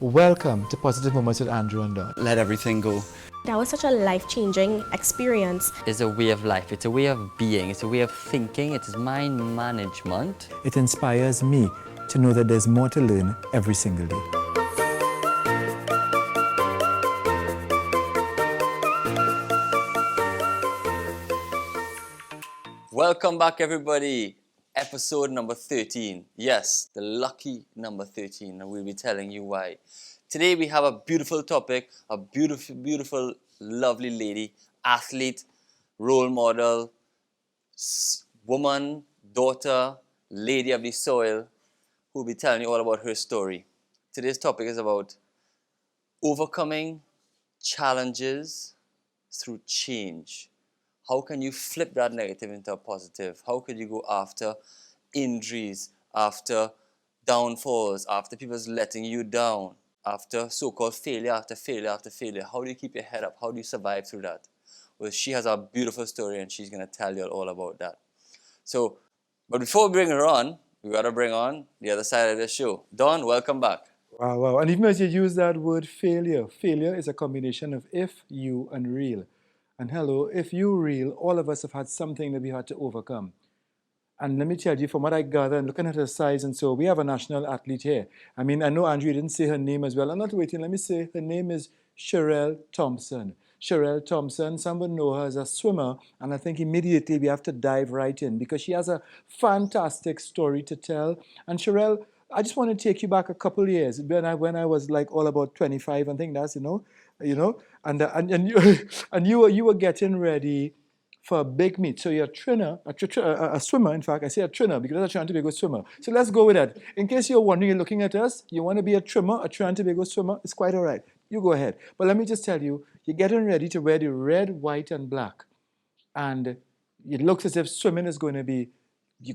Welcome to Positive Moments with Andrew and Don. Let everything go. That was such a life-changing experience. It's a way of life, it's a way of being, it's a way of thinking, it is mind management. It inspires me to know that there's more to learn every single day. Welcome back, everybody. Episode number 13. Yes, the lucky number 13, and we'll be telling you why. Today we have a beautiful topic, a beautiful, lovely lady, athlete, role model, woman, daughter, lady of the soil, who will be telling you all about her story. Today's topic is about overcoming challenges through change. How can you flip that negative into a positive? How can you go after injuries, after downfalls, after people's letting you down, after so-called failure after failure after failure? How do you keep your head up? How do you survive through that? Well, she has a beautiful story and she's going to tell you all about that. So, but before we bring her on, we got to bring on the other side of the show. Dawn, welcome back. Wow. And even as you use that word failure is a combination of if, you, and real. And hello, if you real, all of us have had something that we had to overcome. And let me tell you, from what I gather, and looking at her size, and so we have a national athlete here. I mean, I know Andrew didn't say her name as well. I'm not waiting. Let me say her name is Sherelle Thompson. Sherelle Thompson, some would know her as a swimmer, and I think immediately we have to dive right in because she has a fantastic story to tell. And Sherelle, I just want to take you back a couple years when I was like all about 25. I think that's and you were getting ready for a big meet. So you're a swimmer. In fact, I say a trainer because I'm trying to be a good swimmer. So let's go with that. In case you're wondering, you're looking at us, you want to be a trimmer, a trying to be a good swimmer, it's quite all right. You go ahead. But let me just tell you, you're getting ready to wear the red, white, and black. And it looks as if swimming is going to be, you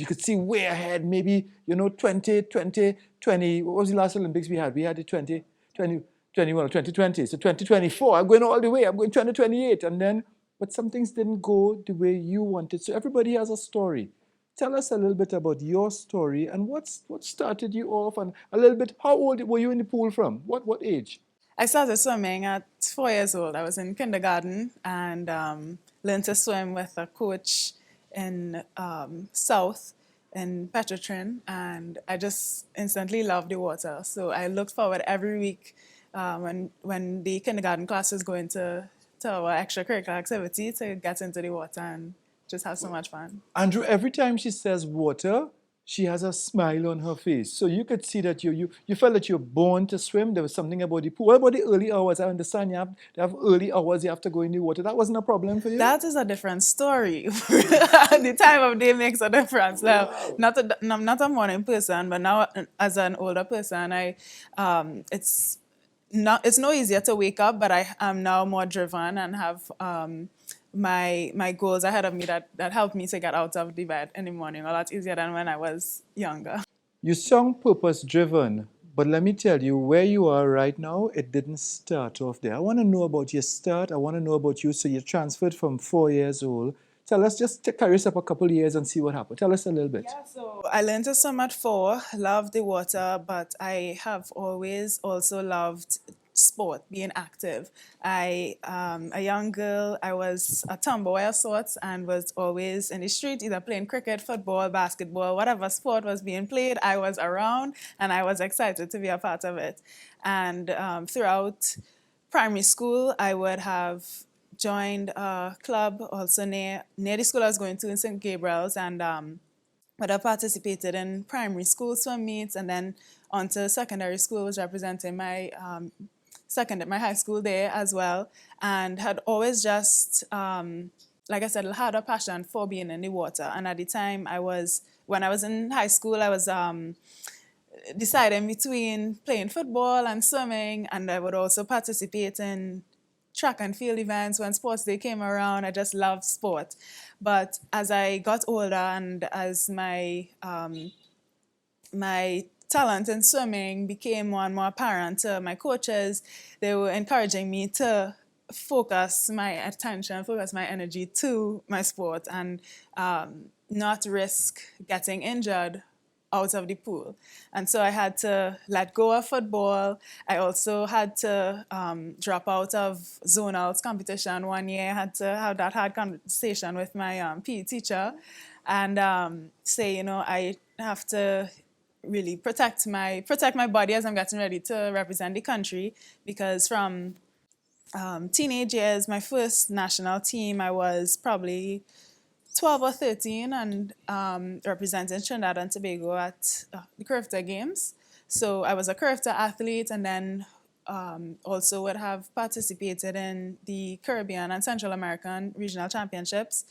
could see way ahead, maybe, 20. What was the last Olympics we had? We had the 2020. So 2024, I'm going all the way. I'm going 2028. And then, but some things didn't go the way you wanted. So everybody has a story. Tell us a little bit about your story and what started you off, and a little bit, how old were you in the pool from? What age? I started swimming at 4 years old. I was in kindergarten and learned to swim with a coach in South in Petrotrin, and I just instantly loved the water. So I looked forward every week when the kindergarten class was going to our extracurricular activity to get into the water and just have so much fun. Andrew, every time she says water, she has a smile on her face. So you could see that you felt that you're born to swim. There was something about the pool. What about the early hours? I understand you have early hours, you have to go in the water. That wasn't a problem for you? That is a different story. The time of day makes a difference. Now, I'm not a morning person, but now as an older person, it's no easier to wake up, but I am now more driven and have my goals ahead of me that help me to get out of the bed in the morning a lot easier than when I was younger. You sound purpose-driven, but let me tell you, where you are right now, it didn't start off there. I want to know about your start. I want to know about you. So you transferred from 4 years old. Tell us, just carry us up a couple of years and see what happened. Tell us a little bit. Yeah, so I learned to swim at 4, loved the water, but I have always also loved sport, being active. A young girl, I was a tomboy of sorts and was always in the street, either playing cricket, football, basketball, whatever sport was being played, I was around and I was excited to be a part of it. And throughout primary school, I would have joined a club also near the school I was going to in St. Gabriel's, and but I participated in primary school swim meets, and then on to secondary school, was representing my my high school there as well, and had always just, like I said, had a passion for being in the water. And at the time when I was in high school, I was deciding between playing football and swimming, and I would also participate in track and field events when sports day came around. I just loved sport. But as I got older and as my talent in swimming became more and more apparent to my coaches, they were encouraging me to focus my attention, focus my energy to my sport and not risk getting injured out of the pool. And so I had to let go of football. I also had to drop out of zonals competition one year. I had to have that hard conversation with my PE teacher and say, you know, I have to really protect my body as I'm getting ready to represent the country, because from teenage years, my first national team, I was probably 12 or 13 and representing Trinidad and Tobago at the Curvita Games. So I was a Curvita athlete, and then also would have participated in the Caribbean and Central American regional championships,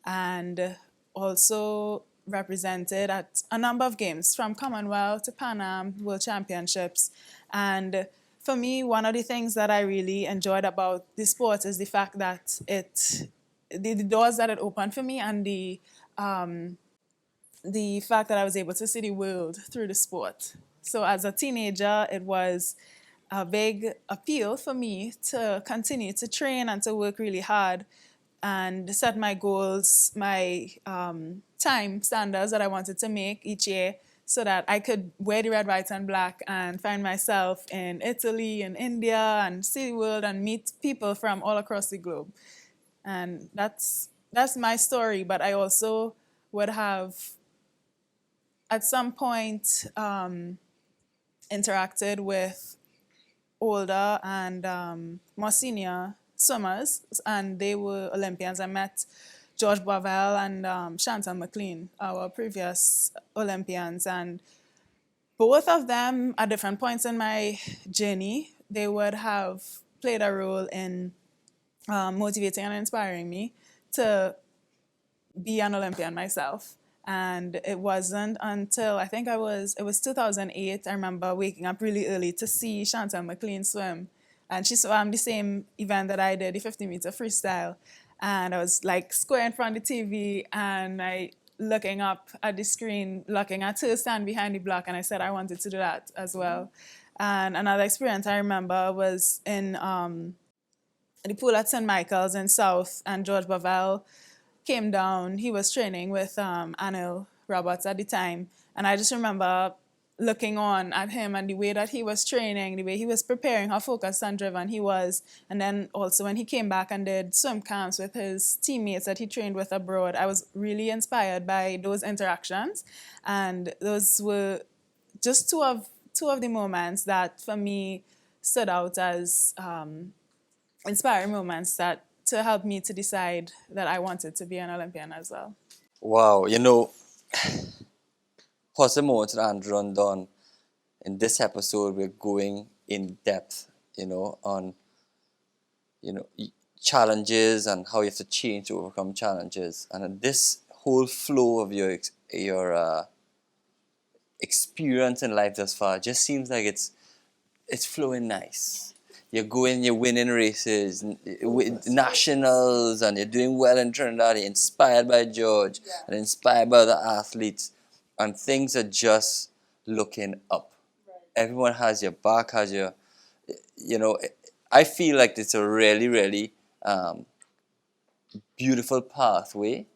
and also represented at a number of games from Commonwealth to Pan Am World Championships. And for me, one of the things that I really enjoyed about the sport is the fact that the doors that it opened for me, and the fact that I was able to see the world through the sport. So as a teenager, it was a big appeal for me to continue to train and to work really hard and set my goals, my time standards that I wanted to make each year, so that I could wear the red, white, and black and find myself in Italy and India and see the world and meet people from all across the globe. And that's my story. But I also would have, at some point, interacted with older and more senior swimmers, and they were Olympians. I met George Bovel and Chantal McLean, our previous Olympians, and both of them, at different points in my journey, they would have played a role in motivating and inspiring me to be an Olympian myself. And it wasn't until I think it was 2008, I remember waking up really early to see Chantal McLean swim. And she swam the same event that I did, the 50-meter freestyle. And I was like square in front of the TV, and I looking up at the screen, looking at her stand behind the block, and I said I wanted to do that as well. And another experience I remember was in the pool at St. Michael's in South, and George Bovel came down. He was training with Anil Roberts at the time, and I just remember looking on at him and the way that he was training, the way he was preparing, how focused and driven he was. And then also when he came back and did swim camps with his teammates that he trained with abroad, I was really inspired by those interactions. And those were just two of the moments that for me stood out as inspiring moments that to help me to decide that I wanted to be an Olympian as well. Wow, you know, positive moments that Andrew and Don. In this episode, we're going in depth, you know, on, you know, challenges and how you have to change to overcome challenges. And this whole flow of your experience in life thus far just seems like it's flowing nice. You're going, you're winning races, nationals, and you're doing well in Trinidad. You're inspired by George and inspired by the athletes, and things are just looking up. Everyone has your back, has your, you know, I feel like it's a really, really beautiful pathway,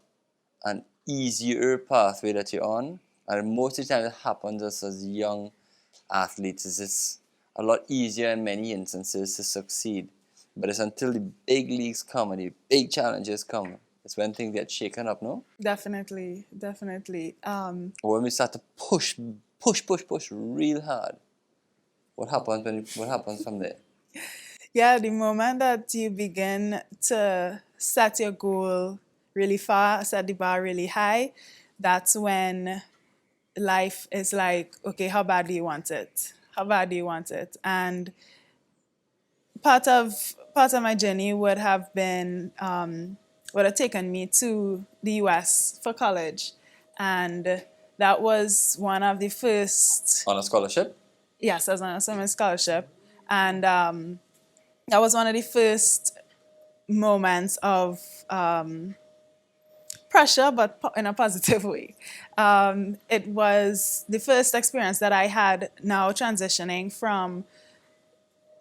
an easier pathway that you're on. And most of the time it happens as young athletes. It's a lot easier in many instances to succeed. But it's until the big leagues come and the big challenges come, it's when things get shaken up, no? Definitely. Or when we start to push real hard. What happens from there? Yeah, the moment that you begin to set your goal really far, set the bar really high, that's when life is like, okay, how bad do you want it? How bad do you want it? And part of my journey would have been would have taken me to the US for college, and that was one of the first. On a scholarship? Yes, I was on a summer scholarship, and that was one of the first moments of pressure, but in a positive way. It was the first experience that I had now transitioning from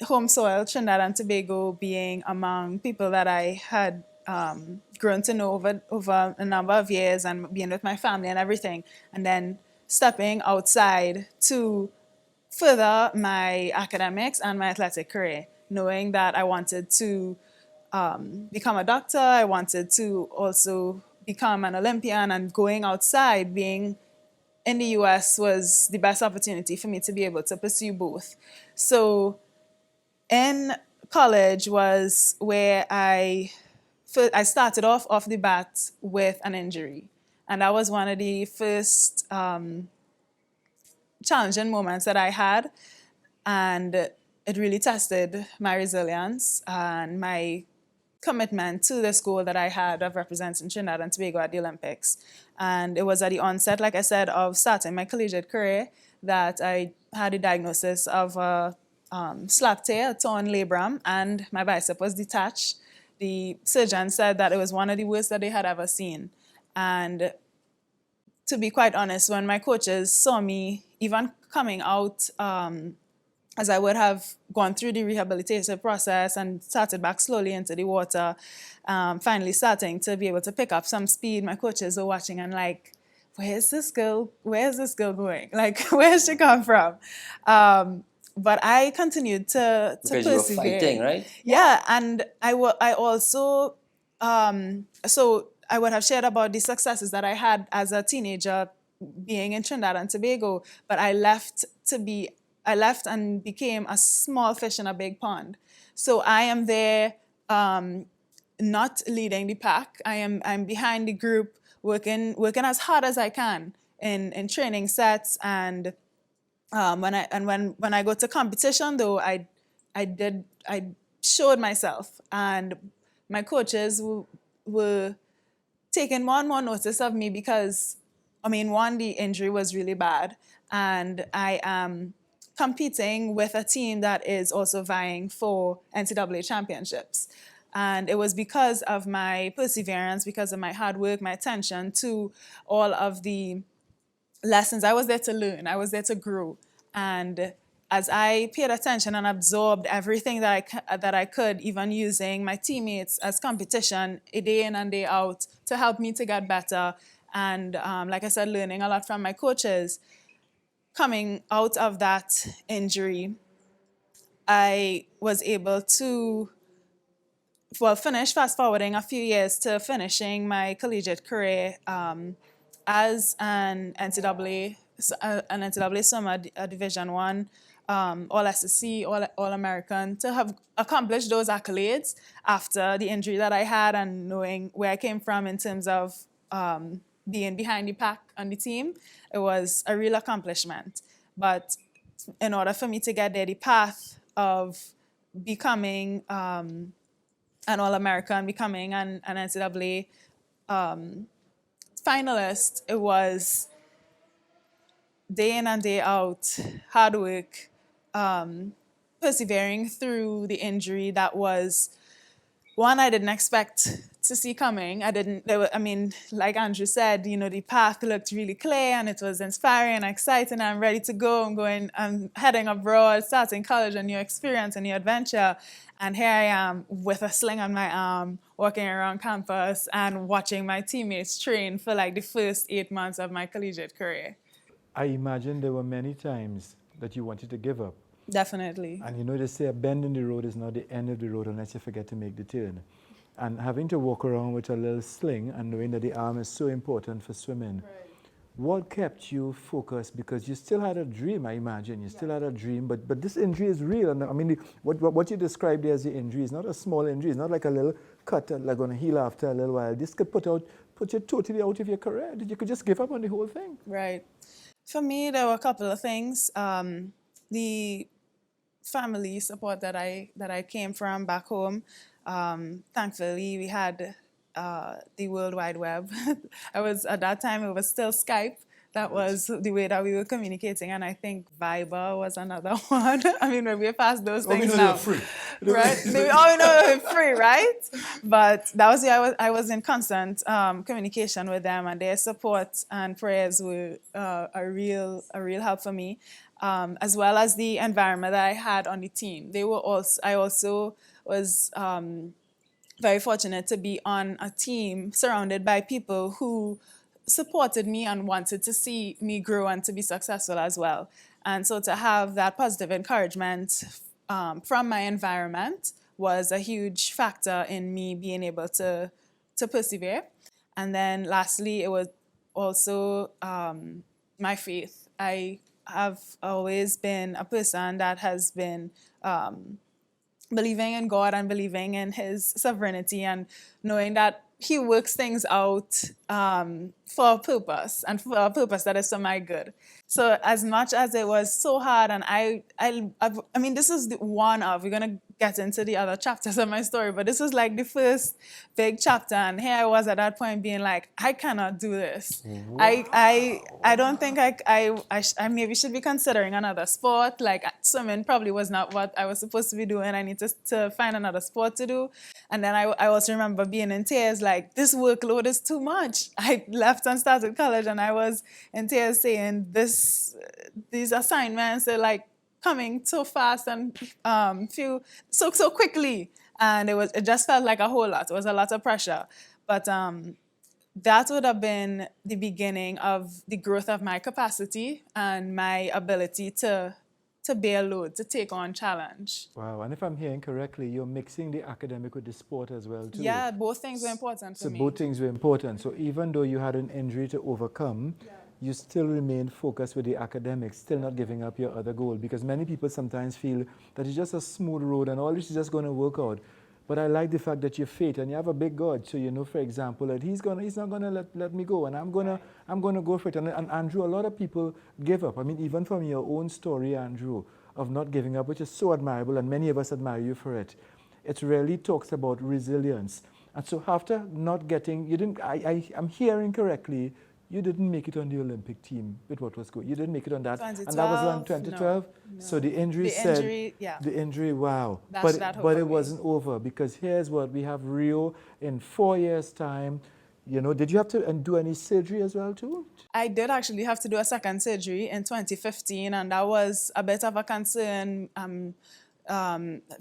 home soil, Trinidad and Tobago, being among people that I had grown to know over a number of years and being with my family and everything. And then stepping outside to further my academics and my athletic career, knowing that I wanted to become a doctor. I wanted to also become an Olympian, and going outside, being in the US was the best opportunity for me to be able to pursue both. So in college was where I started off the bat with an injury. And that was one of the first challenging moments that I had. And it really tested my resilience and my commitment to this goal that I had of representing Trinidad and Tobago at the Olympics. And it was at the onset, like I said, of starting my collegiate career that I had a diagnosis of a slap tear, a torn labrum, and my bicep was detached. The surgeon said that it was one of the worst that they had ever seen. And to be quite honest, when my coaches saw me even coming out, as I would have gone through the rehabilitation process and started back slowly into the water, finally starting to be able to pick up some speed, my coaches were watching and like, where's this girl going? Like, where has she come from? But I continued to Because persevere. you were fighting, right? Yeah, and I also, so I would have shared about the successes that I had as a teenager being in Trinidad and Tobago, but I left and became a small fish in a big pond. So I am there, not leading the pack. I'm behind the group, working as hard as I can in training sets, and when I go to competition though, I showed myself, and my coaches were taking more and more notice of me because, I mean, one, the injury was really bad, and I am competing with a team that is also vying for NCAA championships. And it was because of my perseverance, because of my hard work, my attention to all of the lessons. I was there to learn, I was there to grow. And as I paid attention and absorbed everything that I could, even using my teammates as competition day in and day out to help me to get better, and like I said, learning a lot from my coaches, coming out of that injury, I was able to, finish, fast forwarding a few years to finishing my collegiate career as an NCAA swimmer, a Division One, All SEC, All American, to have accomplished those accolades after the injury that I had and knowing where I came from in terms of being behind the pack on the team. It was a real accomplishment. But in order for me to get there, the path of becoming an All-American, becoming an NCAA finalist, it was day in and day out, hard work, persevering through the injury that was one I didn't expect to see coming. Like Andrew said, the path looked really clear and it was inspiring and exciting. I'm ready to go. I'm heading abroad, starting college, a new experience, a new adventure. And here I am with a sling on my arm, walking around campus and watching my teammates train for like the first 8 months of my collegiate career. I imagine there were many times that you wanted to give up. Definitely. And they say a bend in the road is not the end of the road unless you forget to make the turn. And having to walk around with a little sling and knowing that the arm is so important for swimming, right. What kept you focused? Because you still had a dream, I imagine. You still had a dream, but this injury is real. And I mean, what you described there as the injury is not a small injury. It's not like a little cut like going to heal after a little while. This could put you totally out of your career. You could just give up on the whole thing. Right. For me, there were a couple of things. The family support that I came from back home. Thankfully, we had the World Wide Web. At that time, it was still Skype. That was the way that we were communicating, and I think Viber was another one. I mean, we're past those things now. Free. Right? We know they're free, right? But that was I was in constant communication with them, and their support and prayers were a real help for me, as well as the environment that I had on the team. I also was very fortunate to be on a team surrounded by people who supported me and wanted to see me grow and to be successful as well. And so to have that positive encouragement from my environment was a huge factor in me being able to persevere. And then lastly, it was also my faith. I have always been a person that has been believing in God and believing in His sovereignty and knowing that He works things out for a purpose and for a purpose that is for my good. So as much as it was so hard, and I mean, this is the one of, we're gonna get into the other chapters of my story, but this was like the first big chapter, and here I was at that point being like, I cannot do this. I don't think I maybe should be considering another sport. Like swimming probably was not what I was supposed to be doing. I need to find another sport to do. And then I also remember being in tears, like, this workload is too much. I left and started college, and I was in tears saying, these assignments, they're like coming so fast and so quickly. And it just felt like a whole lot. It was a lot of pressure. But that would have been the beginning of the growth of my capacity and my ability to bear load, to take on challenge. Wow, and if I'm hearing correctly, you're mixing the academic with the sport as well, too. Yeah, both things were important for me. So both things were important. So even though you had an injury to overcome, you still remained focused with the academics, still not giving up your other goal. Because many people sometimes feel that it's just a smooth road and all this is just going to work out. But I like the fact that you're faith and you have a big God. So you know, for example, that he's not gonna let me go, and I'm gonna go for it. And Andrew, a lot of people give up. I mean, even from your own story, Andrew, of not giving up, which is so admirable, and many of us admire you for it. It really talks about resilience. And so after not getting, you didn't. I'm hearing correctly. You didn't make it on the Olympic team with what was good. You didn't make it on that. 2012, And that was on 2012? No. So the injury the injury, wow. But it wasn't over, because here's what we have: Rio in 4 years' time. You know, did you have to do any surgery as well too? I did actually have to do a second surgery in 2015, and that was a bit of a concern.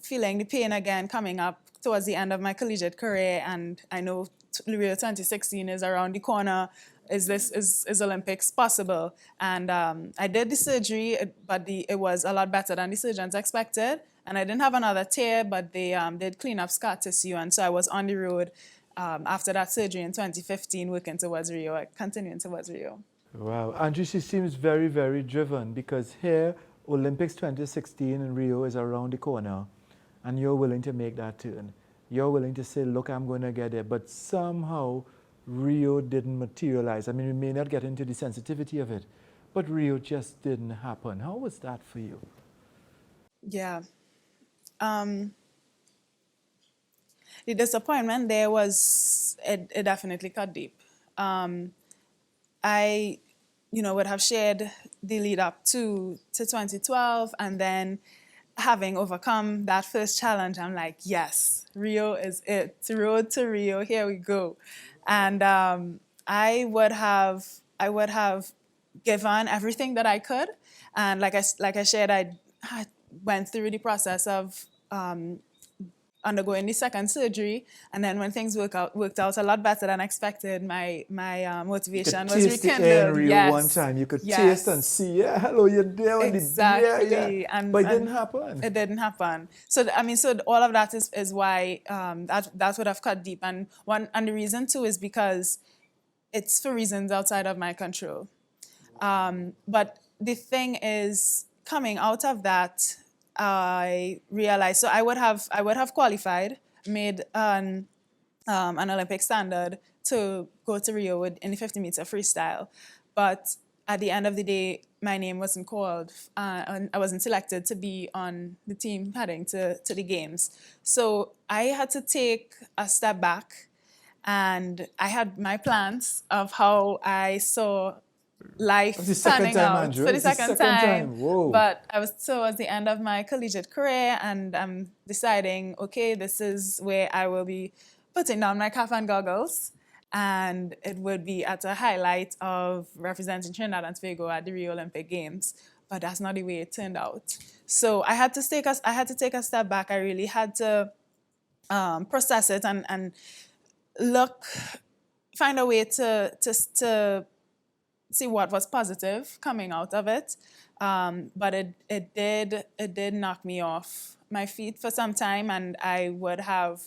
Feeling the pain again coming up towards the end of my collegiate career, and I know Rio 2016 is around the corner. Is Olympics possible? And I did the surgery, but it was a lot better than the surgeons expected. And I didn't have another tear, but they did clean up scar tissue. And so I was on the road after that surgery in 2015, working towards Rio, continuing towards Rio. Wow. Andrew, she seems very, very driven, because here, Olympics 2016 in Rio is around the corner, and you're willing to make that turn. You're willing to say, look, I'm going to get there. But somehow, Rio didn't materialize. I mean, we may not get into the sensitivity of it, but Rio just didn't happen. How was that for you? Yeah. The disappointment there was, it definitely cut deep. I, would have shared the lead up to 2012, and then having overcome that first challenge, I'm like, yes, Rio is it. Road to Rio, here we go. And I would have given everything that I could. And like I shared, I went through the process of undergoing the second surgery, and then when things worked out a lot better than expected, my motivation was rekindled. Yes. One time you could taste and see, yeah, hello, you're there. Exactly. Yeah. But it didn't happen. It didn't happen. So all of that is why that would have cut deep. And the reason too is because it's for reasons outside of my control. But the thing is, coming out of that, I realized, so I would have qualified, made an Olympic standard to go to Rio in the 50-meter freestyle. But at the end of the day, my name wasn't called, and I wasn't selected to be on the team heading to the games. So I had to take a step back, and I had my plans of how I saw life panning out for the second time. Whoa. But I was towards the end of my collegiate career, and I'm deciding, okay, this is where I will be putting down my cap and goggles, and it would be at a highlight of representing Trinidad and Tobago at the Rio Olympic Games. But that's not the way it turned out. So I had to take a step back. I really had to process it and look find a way to see what was positive coming out of it. But it did knock me off my feet for some time, and I would have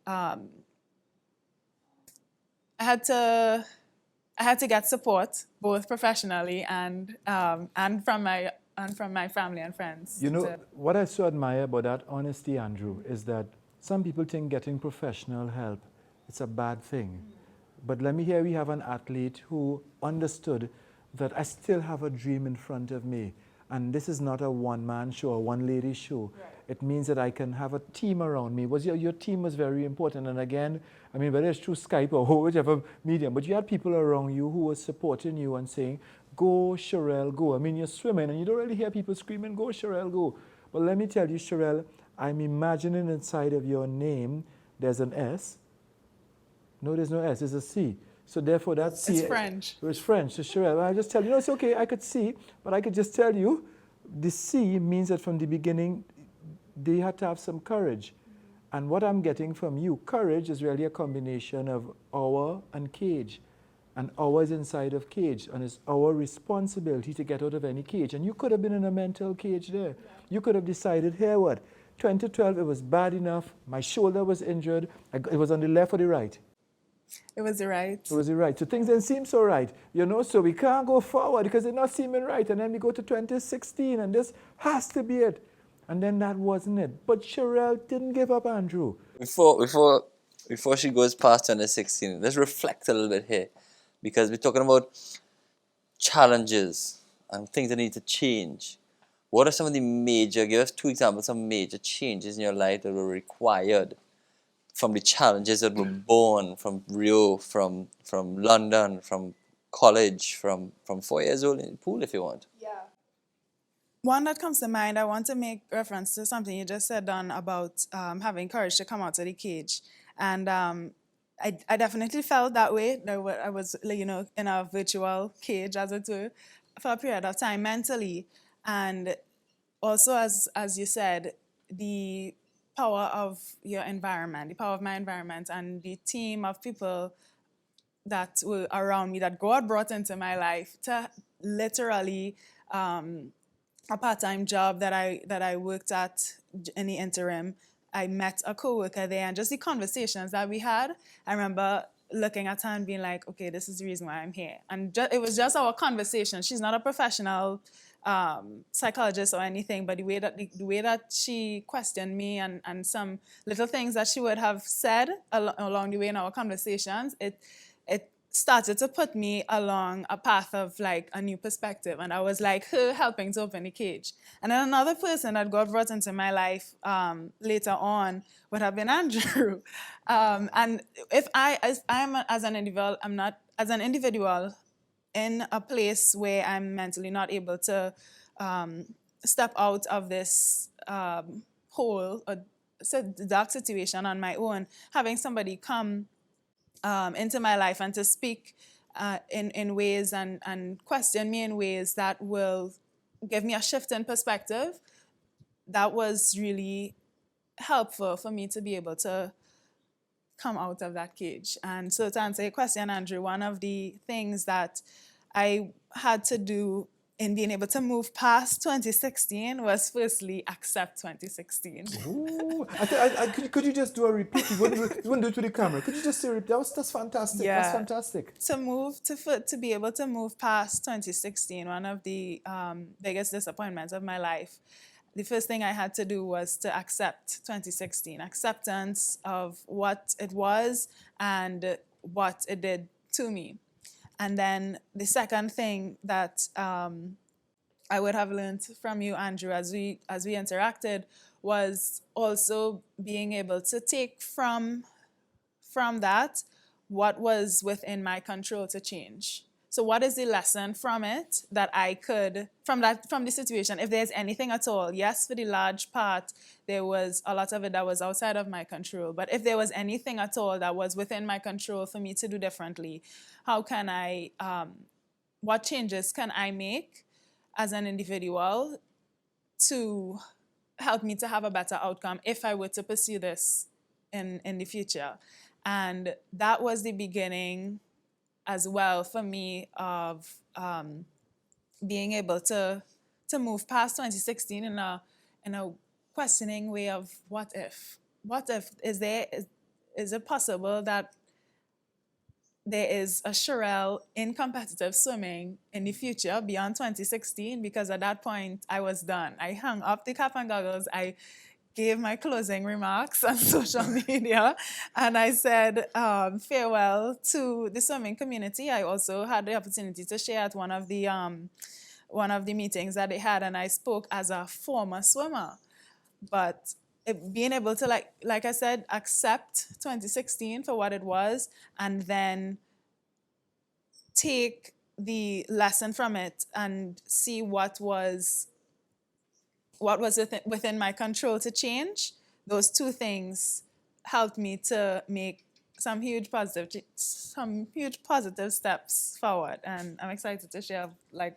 I had to get support both professionally and from my family and friends. You know, what I so admire about that honesty, Andrew, is that some people think getting professional help, it's a bad thing. But let me hear we have an athlete who understood that I still have a dream in front of me. And this is not a one-man show, a one-lady show. Right. It means that I can have a team around me. Your team was very important. And again, I mean, whether it's through Skype or whichever medium, but you had people around you who were supporting you and saying, go, Sherelle, go. I mean, you're swimming and you don't really hear people screaming, go, Sherelle, go. But let me tell you, Sherelle, I'm imagining inside of your name, there's an S. No, there's no S, there's a C. So therefore that C... It's French. It's French, so Sherelle. I just tell you, no, it's okay, I could see, but I could just tell you, the C means that from the beginning, they had to have some courage. And what I'm getting from you, courage is really a combination of our and cage. And our is inside of cage, and it's our responsibility to get out of any cage. And you could have been in a mental cage there. Yeah. You could have decided, here what, 2012, it was bad enough, my shoulder was injured, it was on the left or the right? It was the right. It was the right. So things didn't seem so right, you know, so we can't go forward because they're not seeming right. And then we go to 2016 and this has to be it. And then that wasn't it. But Sherelle didn't give up, Andrew. Before she goes past 2016, let's reflect a little bit here. Because we're talking about challenges and things that need to change. What are some of the major, give us 2 examples, some major changes in your life that were required from the challenges that were born from Rio, from London, from college, from 4 years old in the pool, if you want. Yeah. One that comes to mind, I want to make reference to something you just said, Don, about having courage to come out of the cage. And I definitely felt that way. I was, you know, in a virtual cage, as it were, for a period of time mentally. And also, as you said, the power of your environment, the power of my environment, and the team of people that were around me that God brought into my life to literally a part-time job that I worked at in the interim. I met a coworker there, and just the conversations that we had, I remember looking at her and being like, okay, this is the reason why I'm here. And it was just our conversation. She's not a professional psychologist or anything, but the way that she questioned me and some little things that she would have said along the way in our conversations, it started to put me along a path of like a new perspective. And I was like her helping to open the cage. And then another person that God brought into my life later on would have been Andrew. And if I'm as an individual, I'm not as an individual in a place where I'm mentally not able to step out of this hole or dark situation on my own, having somebody come into my life and to speak in ways and question me in ways that will give me a shift in perspective, that was really helpful for me to be able to come out of that cage. And so to answer your question, Andrew, one of the things that I had to do in being able to move past 2016 was firstly accept 2016. Ooh, could you just do a repeat? You wouldn't do it to the camera. Could you just say repeat? That's fantastic. Yeah. That's fantastic. To be able to move past 2016, one of the biggest disappointments of my life, the first thing I had to do was to accept 2016, acceptance of what it was and what it did to me. And then the second thing that I would have learned from you, Andrew, as we interacted, was also being able to take from that what was within my control to change. So what is the lesson from it that I could, from the situation, if there's anything at all? Yes, for the large part, there was a lot of it that was outside of my control. But if there was anything at all that was within my control for me to do differently, how can I, what changes can I make as an individual to help me to have a better outcome if I were to pursue this in the future? And that was the beginning as well for me of being able to move past 2016 in a questioning way of what if? What if is it possible that there is a Sherelle in competitive swimming in the future beyond 2016? Because at that point I was done. I hung up the cap and goggles. I gave my closing remarks on social media, and I said farewell to the swimming community. I also had the opportunity to share at one of the meetings that they had, and I spoke as a former swimmer. But being able to, like I said, accept 2016 for what it was, and then take the lesson from it and see what was within my control to change. Those two things helped me to make some huge positive steps forward, and I'm excited to share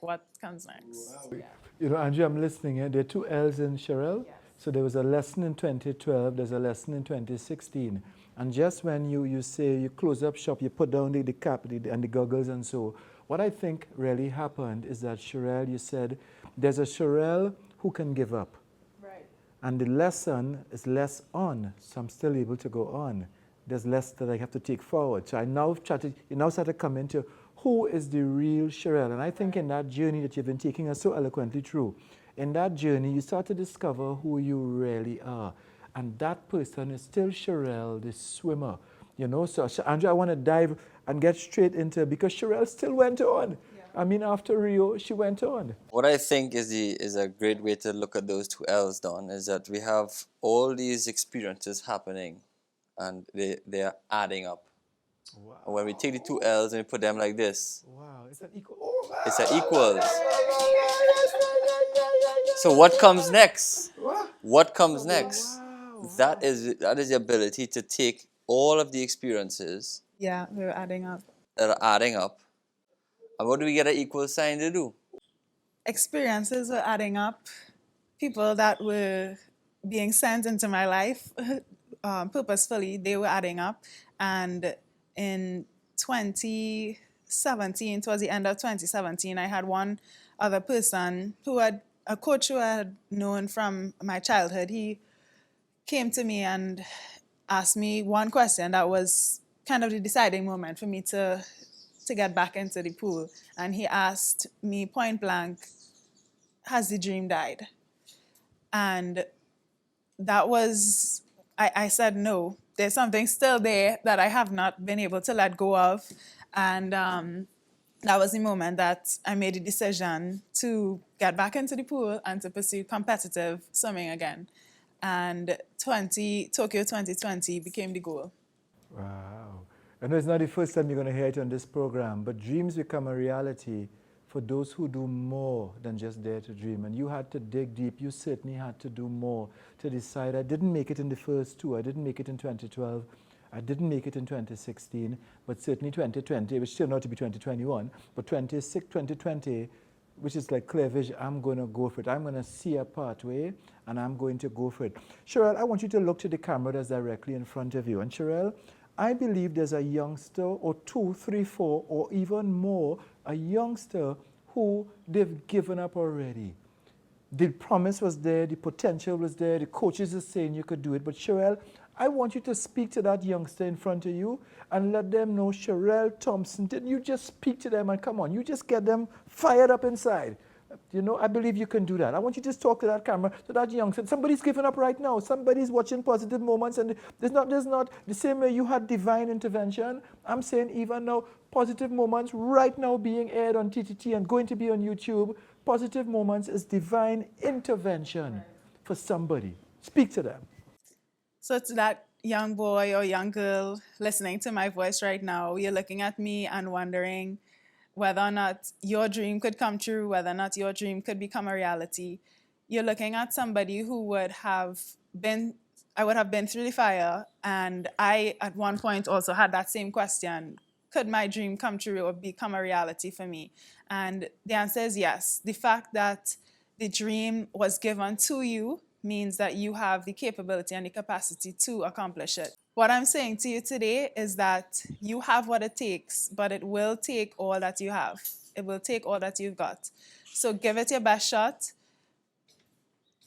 what comes next. Wow. You know, Andrew, I'm listening. There are two L's in Sherelle. Yes. So there was a lesson in 2012. There's a lesson in 2016. And just when you say you close up shop, you put down the cap and the goggles and so, what I think really happened is that Sherelle, you said, there's a Sherelle who can give up. Right. And the lesson is less on, so I'm still able to go on. There's less that I have to take forward. So you now start to come into who is the real Sherelle. And I think in that journey that you've been taking us so eloquently through, in that journey you start to discover who you really are. And that person is still Sherelle, the swimmer. You know, so Andrew, I want to dive and get straight into, because Sherelle still went on. Yeah. I mean, after Rio, she went on. What I think is a great way to look at those two L's, Don, is that we have all these experiences happening, and they are adding up. Wow. And when we take the two L's and we put them like this, wow, it's an equal. Oh, wow. It's an equals. So what comes next? What comes next? Wow. That is the ability to take all of the experiences. Yeah, they're adding up. That are adding up. And what do we get an equal sign to do? Experiences were adding up. People that were being sent into my life purposefully, they were adding up. And in 2017, towards the end of 2017, I had one other person a coach who I had known from my childhood. He came to me and asked me one question that was kind of the deciding moment for me to get back into the pool. And he asked me point blank, has the dream died? And that was, I said no. There's something still there that I have not been able to let go of. And that was the moment that I made the decision to get back into the pool and to pursue competitive swimming again. And Tokyo 2020 became the goal. Wow. I know it's not the first time you're going to hear it on this program, but dreams become a reality for those who do more than just dare to dream. And you had to dig deep. You certainly had to do more to decide. I didn't make it in the first two. I didn't make it in 2012. I didn't make it in 2016, but certainly 2020, which turned out to be 2021, but 2020, which is like clear vision, I'm going to go for it. I'm going to see a pathway, and I'm going to go for it. Sherelle, I want you to look to the camera that's directly in front of you. And Sherelle, I believe there's a youngster or 2, 3, 4, or even more, a youngster who they've given up already. The promise was there, the potential was there, the coaches are saying you could do it. But Sherelle, I want you to speak to that youngster in front of you and let them know, Sherelle Thompson, didn't you just speak to them and come on, you just get them fired up inside. You know, I believe you can do that. I want you to just talk to that camera, to that youngster. Somebody's giving up right now. Somebody's watching positive moments, and there's not the same way you had divine intervention. I'm saying even now, positive moments right now being aired on TTT and going to be on YouTube. Positive moments is divine intervention for somebody. Speak to them. So to that young boy or young girl listening to my voice right now, you're looking at me and wondering whether or not your dream could come true, whether or not your dream could become a reality. You're looking at somebody who I would have been through the fire, and I at one point also had that same question. Could my dream come true or become a reality for me? And the answer is yes. The fact that the dream was given to you means that you have the capability and the capacity to accomplish it. What I'm saying to you today is that you have what it takes, but it will take all that you have. It will take all that you've got. So give it your best shot.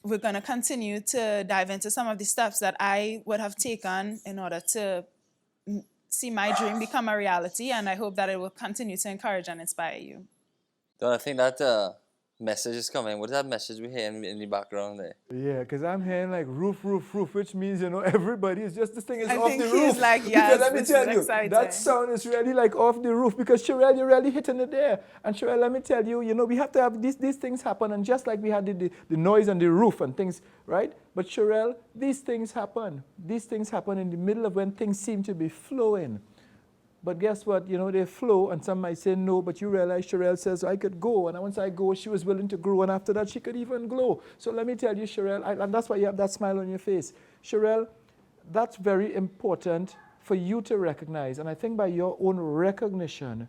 We're going to continue to dive into some of the steps that I would have taken in order to see my dream become a reality, and I hope that it will continue to encourage and inspire you. Don't I think that message is coming? What is that message we hear in the background there? Yeah, because I'm hearing like roof, roof, roof, which means, everybody is just, this thing is I off think the he's roof. like, Because yes, let me this tell is you, exciting. that sound is really like off the roof, because Sherelle, you're really hitting it there. And Sherelle, let me tell you, we have to have these things happen, and just like we had the noise on the roof and things, right? But Sherelle, these things happen. These things happen in the middle of when things seem to be flowing. But guess what? They flow, and some might say no, but you realize Sherelle says, I could go. And once I go, she was willing to grow, and after that, she could even glow. So let me tell you, Sherelle, and that's why you have that smile on your face. Sherelle, that's very important for you to recognize. And I think by your own recognition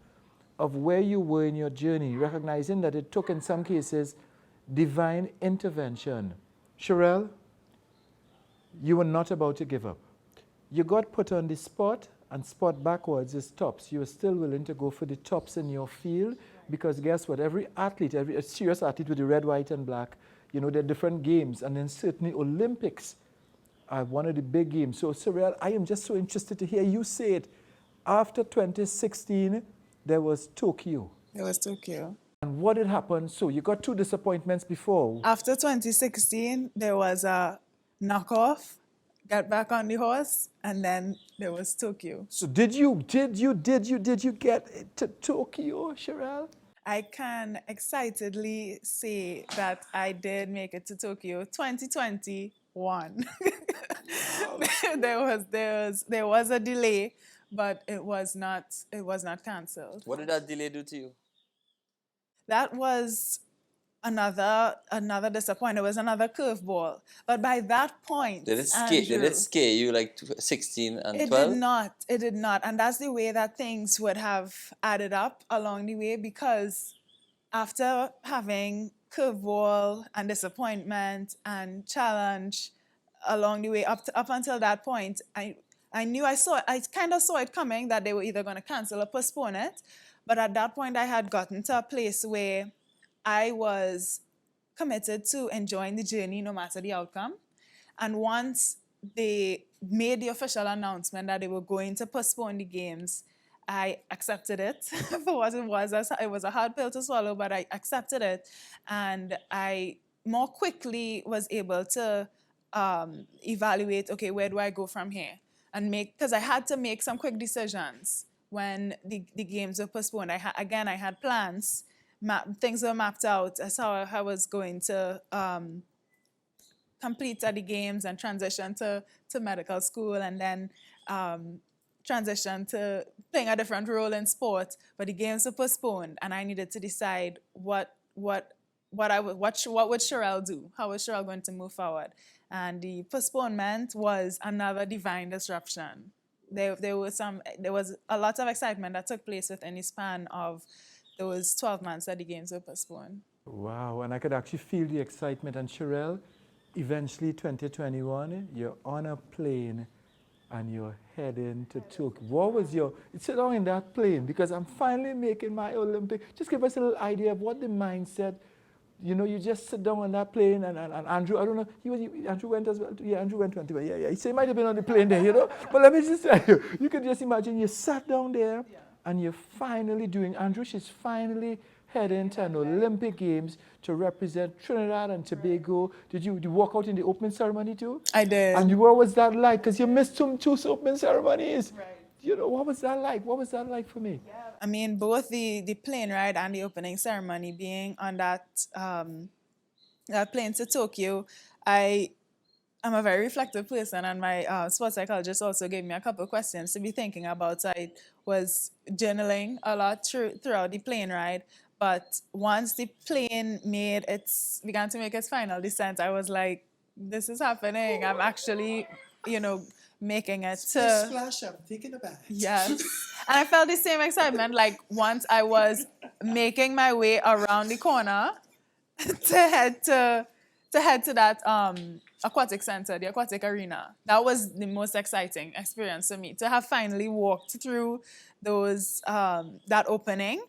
of where you were in your journey, recognizing that it took, in some cases, divine intervention. Sherelle, you were not about to give up. You got put on the spot, and spot backwards is tops. You are still willing to go for the tops in your field, because guess what? Every athlete, a serious athlete with the red, white, and black, there are different games, and then certainly Olympics are one of the big games. So, Sherelle, I am just so interested to hear you say it. After 2016, there was Tokyo. It was Tokyo. And what had happened? So you got 2 disappointments before. After 2016, there was a knockoff, got back on the horse, and then there was Tokyo. So did you get to Tokyo, Sherelle? I can excitedly say that I did make it to Tokyo 2021. there was a delay, but it was not cancelled. What did that delay do to you? That was another disappointment. It was another curveball. But by that point, Did it scare you like 16 and 12? It did not. And that's the way that things would have added up along the way, because after having curveball and disappointment and challenge along the way up until that point, I kind of saw it coming that they were either going to cancel or postpone it. But at that point, I had gotten to a place where I was committed to enjoying the journey no matter the outcome. And once they made the official announcement that they were going to postpone the games, I accepted it for what it was. It was a hard pill to swallow, but I accepted it. And I more quickly was able to evaluate, okay, where do I go from here? And because I had to make some quick decisions when the games were postponed. I had plans. Things were mapped out as how I was going to complete the games and transition to medical school, and then transition to playing a different role in sport. But the games were postponed, and I needed to decide what would Sherelle do? How was Sherelle going to move forward? And the postponement was another divine disruption. There was a lot of excitement that took place within the span of those 12 months that the games were postponed. Wow, and I could actually feel the excitement. And Sherelle, eventually 2021, you're on a plane and you're heading to Tokyo. What was sit down in that plane, because I'm finally making my Olympic. Just give us a little idea of what the mindset, you just sit down on that plane, and Andrew, I don't know, Andrew went as well. Yeah, Andrew went 21. Yeah. He said he might have been on the plane there, But let me just tell you, you can just imagine you sat down there, and you're finally doing, Andrew, she's finally heading to an Olympic Games to represent Trinidad and Tobago. Did you walk out in the opening ceremony too? I did. And what was that like? Because you missed two opening ceremonies. Right. What was that like? What was that like for me? Yeah. I mean, both the plane ride and the opening ceremony, being on that plane to Tokyo, I'm a very reflective person, and my sports psychologist also gave me a couple of questions to be thinking about. So I was journaling a lot throughout the plane ride. But once the plane began to make its final descent, I was like, this is happening. I'm actually, making it to... Splash, I'm taking a bath. Yes. And I felt the same excitement, like once I was making my way around the corner to head to that aquatic center, the aquatic arena. That was the most exciting experience for me, to have finally walked through those that opening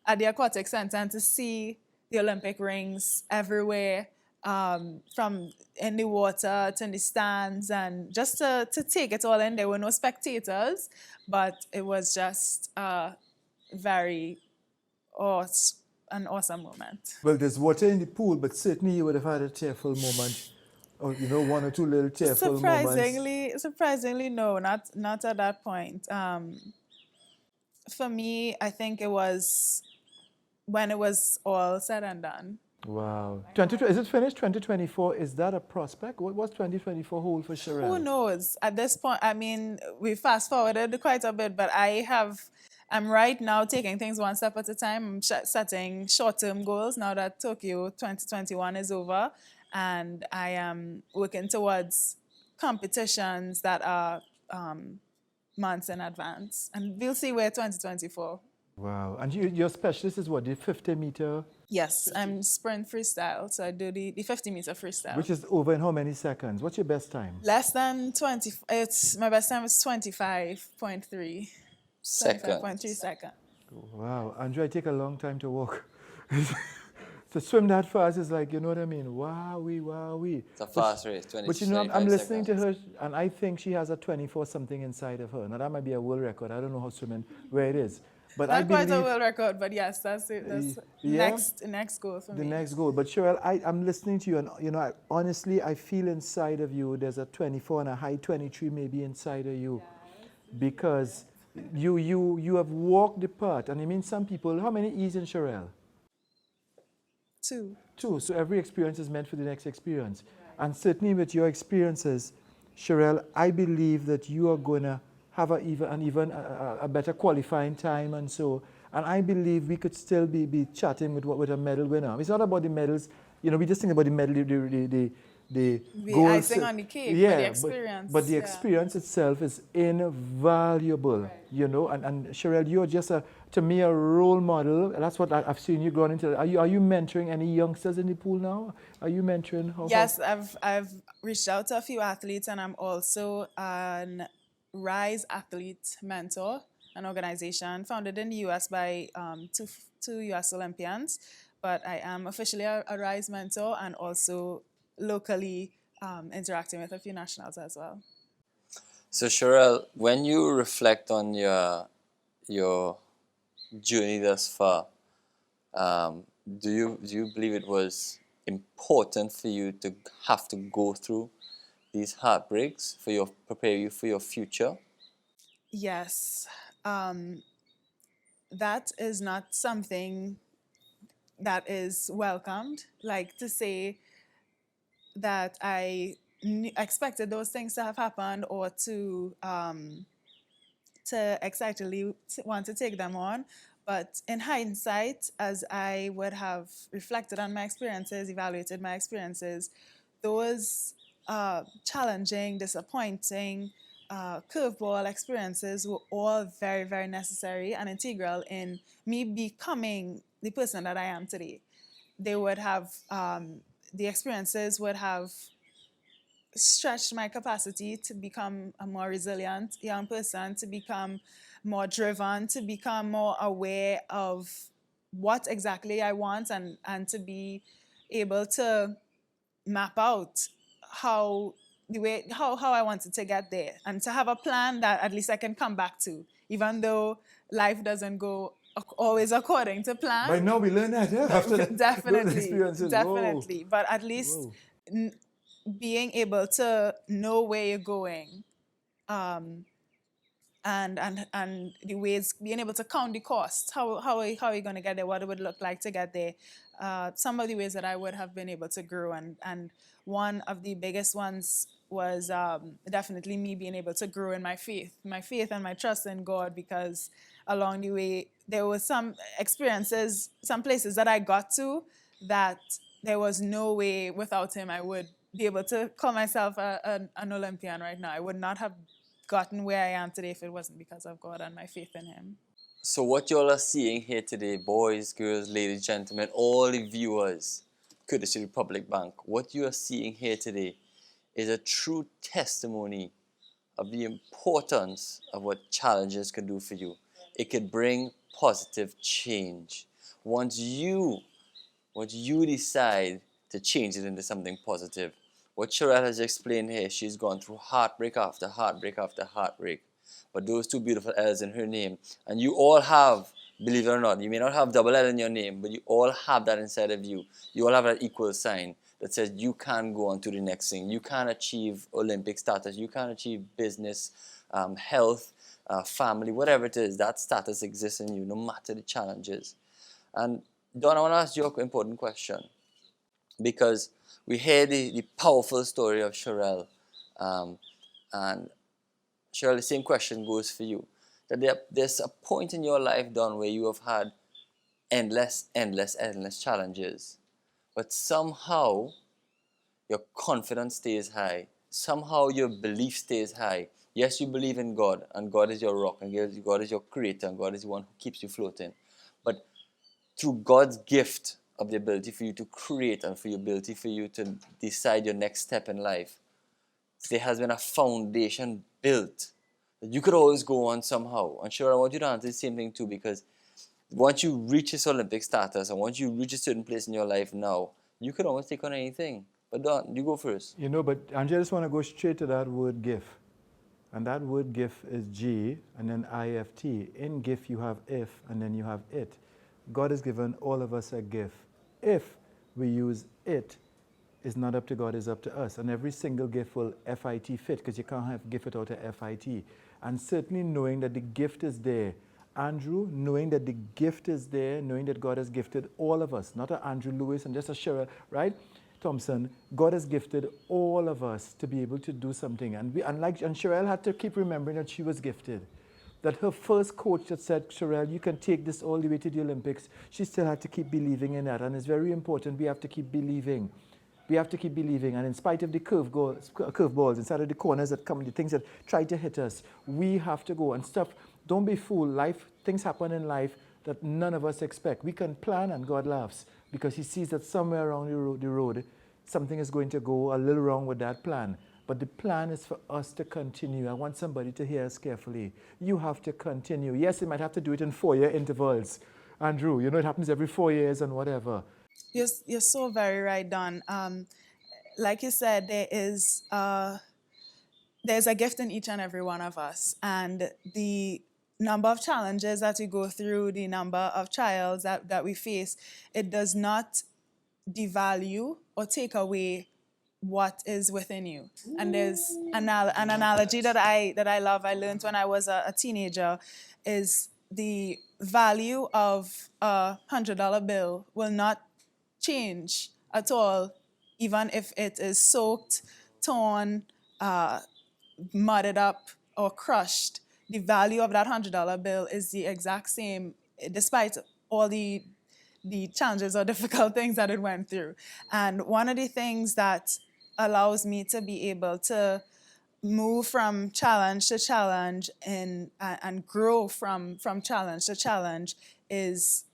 at the aquatic center and to see the Olympic rings everywhere, from in the water to in the stands, and just to take it all in. There were no spectators, but it was just very an awesome moment. Well, there's water in the pool, but certainly you would have had a tearful moment, or one or two little tearful moments. Surprisingly, no, not at that point. For me, I think it was when it was all said and done. Wow. Is it finished? 2024, is that a prospect? What's 2024 hold for Sherelle? Who knows? At this point, I mean, we fast forwarded quite a bit, but I'm right now taking things one step at a time. I'm setting short-term goals now that Tokyo 2021 is over, and I am working towards competitions that are months in advance, and we'll see where 2024. Wow. And your specialist is what, the 50-meter? Yes, I'm sprint freestyle, so I do the 50-meter freestyle. Which is over in how many seconds? What's your best time? Less than 20. My best time is 25.3 Second. 25.3 seconds. Wow. Andrea, I take a long time to walk. To swim that fast is like, you know what I mean? Wowee. It's a fast race, 20 But I'm listening to her, and I think she has a 24 something inside of her. Now that might be a world record. I don't know how swimming, where it is. But Not I believe, quite a world record, but yes, that's it. That's yeah? next goal for me. The next goal. But Sherelle, I'm listening to you, and honestly, I feel inside of you there's a 24 and a high 23 maybe inside of you, because you have walked the path. And I mean, some people. How many E's in Sherelle? Two. So every experience is meant for the next experience. And certainly with your experiences, Sherelle, I believe that you are going to have even a better qualifying time and so. And I believe we could still be chatting with a medal winner. It's not about the medals. We just think about the medal, the goals. Icing on the cake, but the experience. But the experience itself is invaluable, And Sherelle, you're just to me a role model. That's what I've seen you growing into. Are you mentoring any youngsters in the pool now? Are you mentoring? Yes, I've reached out to a few athletes, and I'm also an Rise Athlete Mentor, an organization founded in the U.S. by two U.S. Olympians. But I am officially a Rise Mentor, and also locally interacting with a few nationals as well. So Sherelle, when you reflect on your journey thus far, do you believe it was important for you to have to go through these heartbreaks prepare you for your future? Yes, that is not something that is welcomed. Like, to say that I expected those things to have happened, or to excitedly want to take them on. But in hindsight, as I would have reflected on my experiences, evaluated my experiences, those challenging, disappointing, curveball experiences were all very, very necessary and integral in me becoming the person that I am today. They would have, the experiences would have stretched my capacity to become a more resilient young person, to become more driven, to become more aware of what exactly I want, and to be able to map out how I wanted to get there, and to have a plan that at least I can come back to, even though life doesn't go always according to plan. By now we learn that, yeah? After Definitely. Whoa. But at least being able to know where you're going, and the ways, being able to count the costs, how are you going to get there, what it would look like to get there, some of the ways that I would have been able to grow, and one of the biggest ones was definitely me being able to grow in my faith and my trust in God, because along the way there were some experiences, some places that I got to that there was no way without Him I would be able to call myself an Olympian right now. I would not have gotten where I am today if it wasn't because of God and my faith in Him. So what y'all are seeing here today, boys, girls, ladies, gentlemen, all the viewers, courtesy of Republic Bank, what you are seeing here today is a true testimony of the importance of what challenges can do for you. It could bring positive change. Once you decide to change it into something positive. What Sherelle has explained here, she's gone through heartbreak after heartbreak after heartbreak. But those two beautiful L's in her name. And you all have, believe it or not, you may not have double L in your name, but you all have that inside of you. You all have that equal sign that says you can go on to the next thing. You can achieve Olympic status. You can achieve business, health, family, whatever it is. That status exists in you, no matter the challenges. And Don, I want to ask you an important question, because we hear the powerful story of Sherelle, and Sherelle, the same question goes for you. That there's a point in your life, Don, where you have had endless challenges, but somehow your confidence stays high. Somehow your belief stays high. Yes, you believe in God, and God is your rock, and God is your creator, and God is the one who keeps you floating. But through God's gift of the ability for you to create and for the ability for you to decide your next step in life, there has been a foundation built that you could always go on somehow. And sure, I want you to answer the same thing too, because once you reach this Olympic status and once you reach a certain place in your life now, you could almost take on anything. But Don, you go first. You know, but I just want to go straight to that word GIF. And that word GIF is G and then IFT. In GIF you have if and then you have it. God has given all of us a gift. If we use it, it's not up to God, it's up to us. And every single gift will FIT fit, because you can't have gift without a FIT. And certainly knowing that the gift is there. Andrew, knowing that the gift is there, knowing that God has gifted all of us, not a Andrew Lewis and just a Cheryl, right? Thompson, God has gifted all of us to be able to do something. And Cheryl had to keep remembering that she was gifted. That her first coach that said, Cheryl, you can take this all the way to the Olympics, she still had to keep believing in that. And it's very important, we have to keep believing. We have to keep believing. And in spite of the curveballs, inside of the corners that come, the things that try to hit us, we have to go. And stuff, don't be fooled. Things happen in life that none of us expect. We can plan and God laughs, because he sees that somewhere around the road, something is going to go a little wrong with that plan. But the plan is for us to continue. I want somebody to hear us carefully. You have to continue. Yes, you might have to do it in 4-year intervals. Andrew, you know it happens every 4 years and whatever. You're so very right, Don. Like you said, there's a gift in each and every one of us. And the number of challenges that we go through, the number of trials that we face, it does not devalue or take away what is within you. And there's an analogy that I love, I learned when I was a teenager, is the value of a $100 bill will not change at all, even if it is soaked, torn, mudded up, or crushed. The value of that $100 bill is the exact same, despite all the challenges or difficult things that it went through. And one of the things that allows me to be able to move from challenge to challenge and grow from challenge to challenge is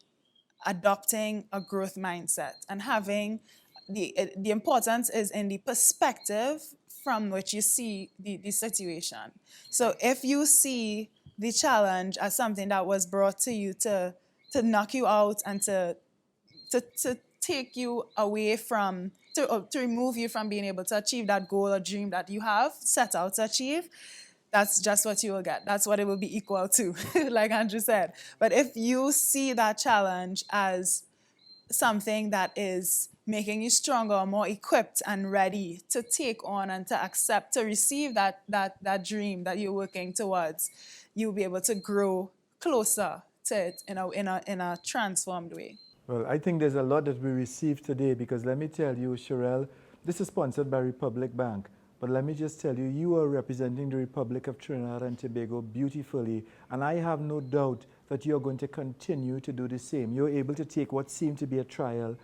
adopting a growth mindset and having the importance is in the perspective from which you see the situation. So if you see the challenge as something that was brought to you to knock you out and to take you away from, to remove you from being able to achieve that goal or dream that you have set out to achieve, that's just what you will get. That's what it will be equal to, like Andrew said. But if you see that challenge as something that is making you stronger, more equipped and ready to take on and to accept, to receive that dream that you're working towards, you'll be able to grow closer to it in a transformed way. Well, I think there's a lot that we received today, because let me tell you, Cheryl, this is sponsored by Republic Bank. But let me just tell you, you are representing the Republic of Trinidad and Tobago beautifully. And I have no doubt that you're going to continue to do the same. You're able to take what seemed to be a trial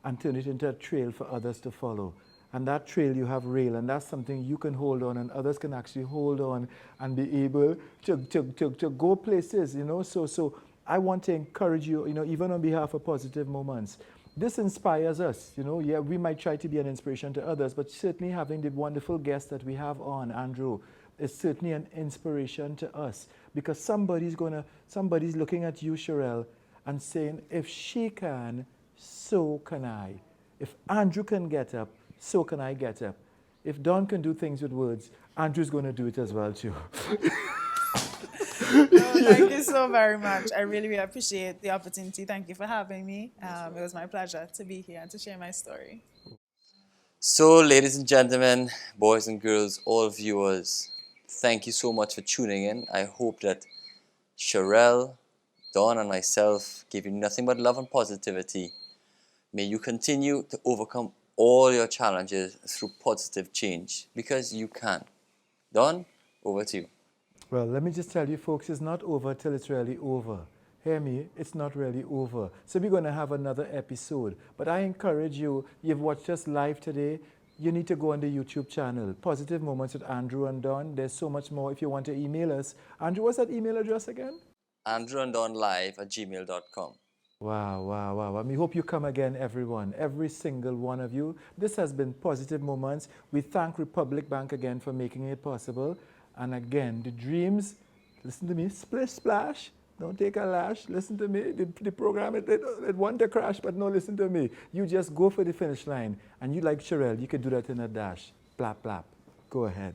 and turn it into a trail for others to follow. And that trail you have rail, and that's something you can hold on and others can actually hold on and be able to go places, you know. So I want to encourage you, you know, even on behalf of Positive Moments, this inspires us. You know, yeah, we might try to be an inspiration to others, but certainly having the wonderful guest that we have on, Andrew, is certainly an inspiration to us because somebody's looking at you, Sherelle, and saying, if she can, so can I. If Andrew can get up, so can I get up. If Don can do things with words, Andrew's going to do it as well too. No, thank you so very much. I really, really appreciate the opportunity. Thank you for having me. It was my pleasure to be here and to share my story. So, ladies and gentlemen, boys and girls, all viewers, thank you so much for tuning in. I hope that Sherelle, Dawn, and myself gave you nothing but love and positivity. May you continue to overcome all your challenges through positive change because you can. Dawn, over to you. Well, let me just tell you, folks, it's not over till it's really over. Hear me? It's not really over. So we're going to have another episode. But I encourage you, you've watched us live today, you need to go on the YouTube channel, Positive Moments with Andrew and Don. There's so much more if you want to email us. Andrew, what's that email address again? andrewanddawnlive@gmail.com. Wow, wow, wow. And we hope you come again, everyone, every single one of you. This has been Positive Moments. We thank Republic Bank again for making it possible. And again, the dreams, listen to me, splish splash, don't take a lash, listen to me. The program, it want to crash, but no, listen to me. You just go for the finish line. And you like Sherelle, you could do that in a dash. Plap, plap. Go ahead.